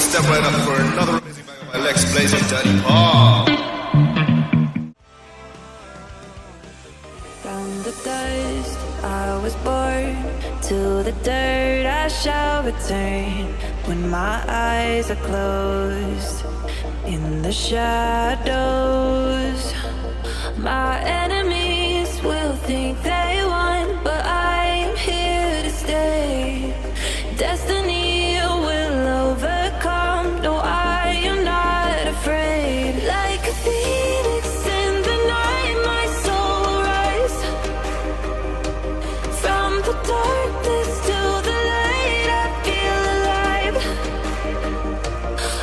step right up for another amazing bang of my legs blazing Tempat. From the dust I was born, to the dirt I shall return. When my eyes are closed, in the shadows, my enemies will think they won, but I'm here to stay. Destiny will overcome. No, I am not afraid. Like a phoenix in the night, my soul rise. From the darkness to the light, I feel alive.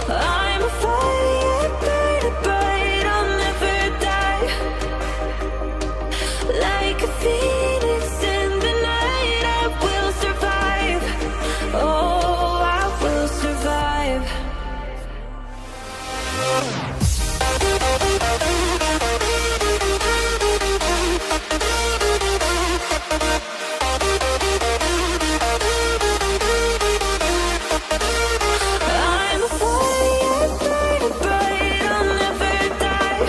I'm a fire burning bright, I'll never die. Like a phoenix in the night, I will survive. Oh, I will survive. I'm a fire burning bright, I'll never die.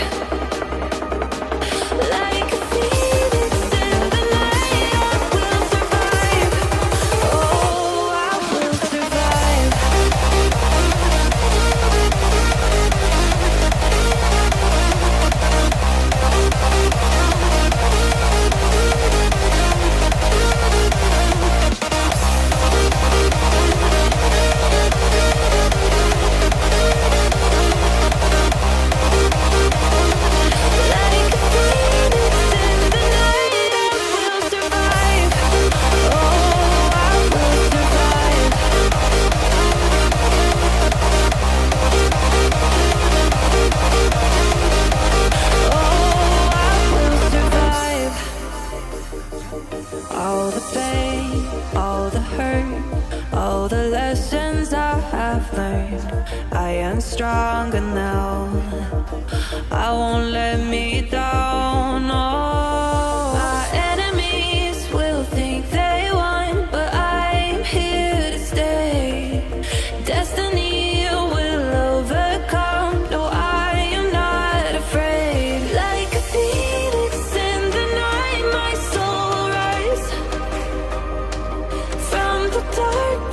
Like a phoenix in the night, I will survive. Oh, I will survive. Like a phoenix in the night, I will survive. Oh, I will survive. Oh, I will survive. All the pain, all the hurt, all the lessons I have learned, I am stronger now. I won't let me down. Oh, my enemies will think they won, but I'm here to stay. Destiny will overcome. No, I am not afraid. Like a phoenix in the night, my soul rise. From the dark